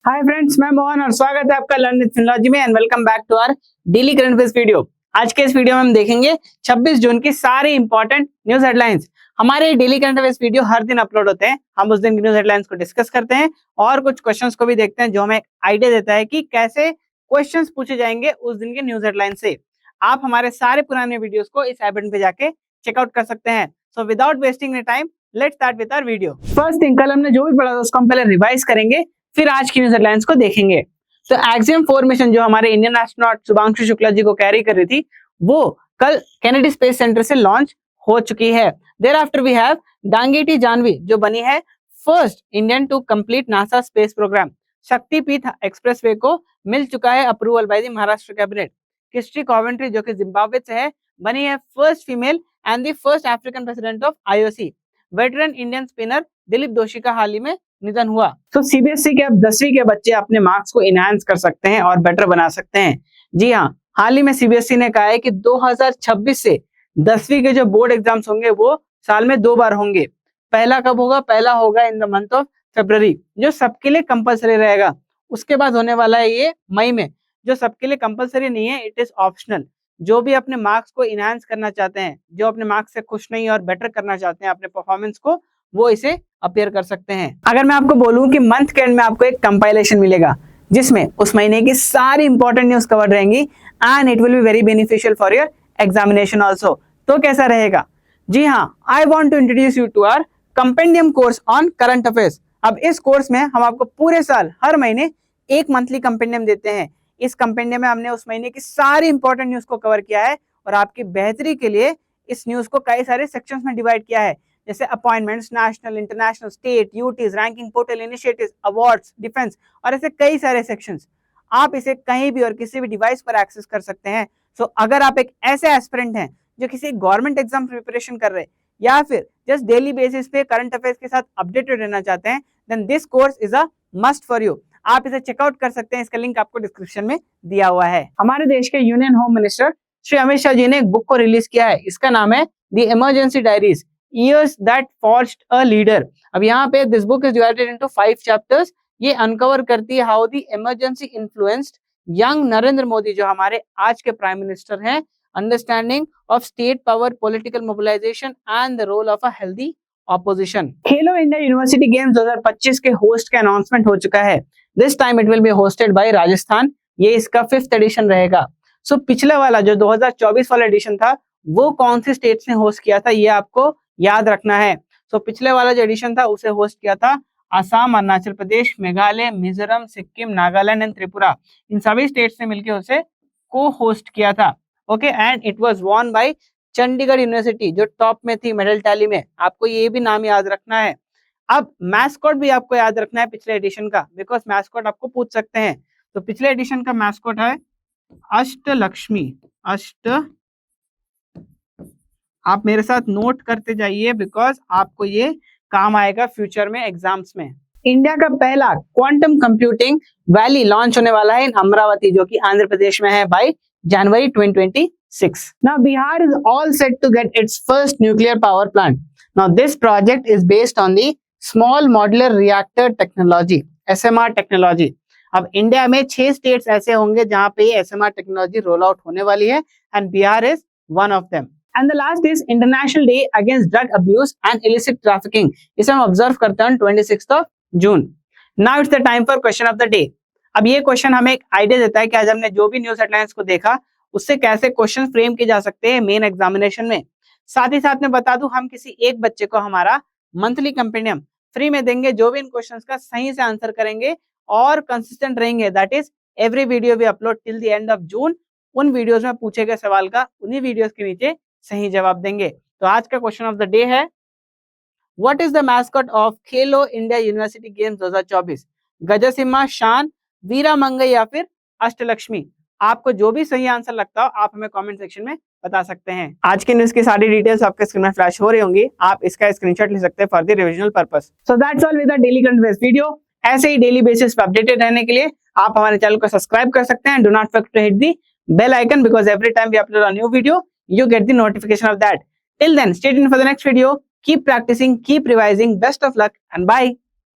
Hi friends, मैं मोहन और स्वागत है आपका लर्न विद फिनोलॉजी में and welcome back to our daily current affairs video. आज के इस वीडियो में हम देखेंगे 26 जून की सारी इंपॉर्टेंट न्यूज हेडलाइंस। हमारे डेली करंट अफेयर्स वीडियो हर दिन अपलोड होते हैं। हम उस दिन की न्यूज हेडलाइंस को डिस्कस करते हैं और कुछ क्वेश्चंस को भी देखते हैं जो हमें आइडिया देता है कि कैसे क्वेश्चंस पूछे जाएंगे उस दिन के न्यूज हेडलाइन से। आप हमारे सारे पुराने वीडियोस को इस आई बटन पे जाके चेकआउट कर सकते हैं। So without wasting the time, let's start with our video. First thing, कल हमने जो भी पढ़ा था उसको हम पहले रिवाइज करेंगे, फिर आज की न्यूज हेडलाइंस को देखेंगे। तो एक्सियम 4 मिशन जो हमारे इंडियन एस्ट्रोनॉट शुभांशु शुक्ला जी को कैरी कर रही थी, वो कल केनेडी स्पेस सेंटर से लॉन्च हो चुकी है। Thereafter we have Dangeti Jahnavi जो बनी है first Indian to complete NASA space programme. Shaktipeeth expressway को मिल चुका है approval by the Maharashtra cabinet. Kirsty Coventry जो कि जिम्बाब्वे से है, बनी है first female and the first African president of IOC. Veteran Indian spinner Dilip दोशी का हाल ही में निधन हुआ। तो सीबीएसई के अब 10वीं के बच्चे अपने मार्क्स को इनहांस कर सकते हैं और बेटर बना सकते हैं। जी हाँ, हाल ही में सीबीएसई ने कहा है कि 2026 से 10वीं के जो बोर्ड एग्जाम्स होंगे वो साल में 2 बार होंगे। पहला कब होगा? पहला होगा in the month of February, जो सबके लिए कंपलसरी रहेगा। उसके बाद होने वाला है ये मई में, जो सबके लिए कंपलसरी नहीं है, इट इज ऑप्शनल। जो भी अपने मार्क्स को इनहांस करना चाहते हैं, जो अपने मार्क्स से खुश नहीं और बेटर करना चाहते हैं अपने परफॉर्मेंस को, वो इसे अपेयर कर सकते हैं। अगर मैं आपको बोलूं कि मंथ के एंड में आपको एक कंपाइलेशन मिलेगा जिसमें उस महीने की सारी इंपॉर्टेंट न्यूज कवर रहेंगी and it will be very beneficial for your examination also, तो कैसा रहेगा? जी हाँ, I want to introduce you to our compendium course on current affairs. अब इस कोर्स में हम आपको पूरे साल हर महीने एक मंथली कंपेंडियम देते हैं। इस कंपेंडियम में हमने उस महीने की सारी इंपॉर्टेंट न्यूज को कवर किया है और आपकी बेहतरी के लिए इस न्यूज को कई सारे सेक्शंस में डिवाइड किया है, जैसे appointments, national, international, state, UTs, ranking, portal, initiatives, awards, defence और ऐसे कई सारे सेक्शंस। आप इसे कहीं भी और किसी भी डिवाइस पर एक्सेस कर सकते हैं। सो अगर आप एक ऐसे एस्पिरेंट हैं जो किसी गवर्नमेंट एग्जाम प्रिपरेशन कर रहे हैं या फिर जस्ट डेली बेसिस पे करंट अफेयर्स के साथ अपडेटेड रहना चाहते हैं, then this course is a must for you. आप इसे चेकआउट कर सकते हैं, इसका लिंक आपको डिस्क्रिप्शन में दिया हुआ है। हमारे देश के union home minister Shri Amit Shah ji ने एक बुक को रिलीज किया है, इसका नाम है the emergency diaries, Years that forged a leader। अब यहाँ पे this book is divided into 5 chapters. ये अनकवर करती है how the emergency influenced young Narendra Modi जो हमारे आज के प्राइम मिनिस्टर हैं, understanding of state power, political mobilisation and the role of a healthy opposition. Khelo India university games 2025 के होस्ट का अनाउंसमेंट हो चुका है। This time it will be hosted by Rajasthan. ये इसका 5th एडिशन रहेगा। सो पिछला वाला जो 2024 वाला एडिशन था वो कौन सी स्टेट्स ने होस्ट किया था, ये आपको याद रखना है। सो पिछले वाला जो एडिशन था उसे होस्ट किया था असम, अरुणाचल प्रदेश, मेघालय, मिजोरम, सिक्किम, नागालैंड एंड त्रिपुरा। इन सभी स्टेट्स ने मिलकर उसे को होस्ट किया था। Okay, and it was won by Chandigarh university जो टॉप में थी मेडल टैली में। आपको ये भी नाम याद रखना है। अब मैस्कॉट भी आपको याद रखना है पिछले एडिशन का, बिकॉज मैस्कॉट आपको पूछ सकते हैं। तो पिछले एडिशन का मैस्कॉट है अष्टलक्ष्मी। आप मेरे साथ नोट करते जाइए बिकॉज आपको ये काम आएगा फ्यूचर में एग्जाम्स में। इंडिया का पहला क्वांटम कंप्यूटिंग वैली लॉन्च होने वाला है इन अमरावती, जो कि आंध्र प्रदेश में है, bye January 2026। Now Bihar is all set to get its first nuclear power plant. Now this project is based on the small modular reactor technology, SMR technology। अब India में 6 states ऐसे होंगे जहां पे SMR टेक्नोलॉजी रोल आउट होने वाली है and Bihar is one of them. And the last is International Day Against Drug Abuse and Illicit Trafficking। इसे हम ऑब्जर्व करते हैं 26th of June। Now it's the time for question of the day। अब ये question हमें एक idea देता है कि आज हमने जो भी न्यूज हेडलाइंस को देखा उससे कैसे क्वेश्चन फ्रेम किए जा सकते हैं मेन एग्जामिनेशन में। साथ ही साथ में बता दूं, हम किसी एक बच्चे को हमारा मंथली कंपेंडियम फ्री में देंगे जो भी इन क्वेश्चंस का सही से आंसर करेंगे और कंसिस्टेंट रहेंगे। That is every video we upload till the end of June. उन वीडियोस में पूछे गए सवाल का उन्हीं वीडियोस के नीचे सही जवाब देंगे। तो आज का क्वेश्चन ऑफ द डे है, what is the mascot of Khelo India university games 2024? गजसिम्हा, शान, वीरा मंगई या फिर अष्टलक्ष्मी? आपको जो भी सही आंसर लगता हो आप हमें कमेंट सेक्शन में बता सकते हैं। आज की न्यूज की सारी डिटेल्स आपके स्क्रीन में फ्लैश हो रही होंगी, आप इसका स्क्रीनशॉट ले सकते हैं for the revisional purpose. So that's all with the daily current affairs video. ऐसे ही डेली बेसिस पे अपडेटेड रहने के लिए आप हमारे चैनल को सब्सक्राइब कर सकते हैं। Do not forget to hit the bell icon because every time we upload a new video you get the notification of that. Till then, stay tuned for the next video. Keep practicing, keep revising. Best of luck and bye.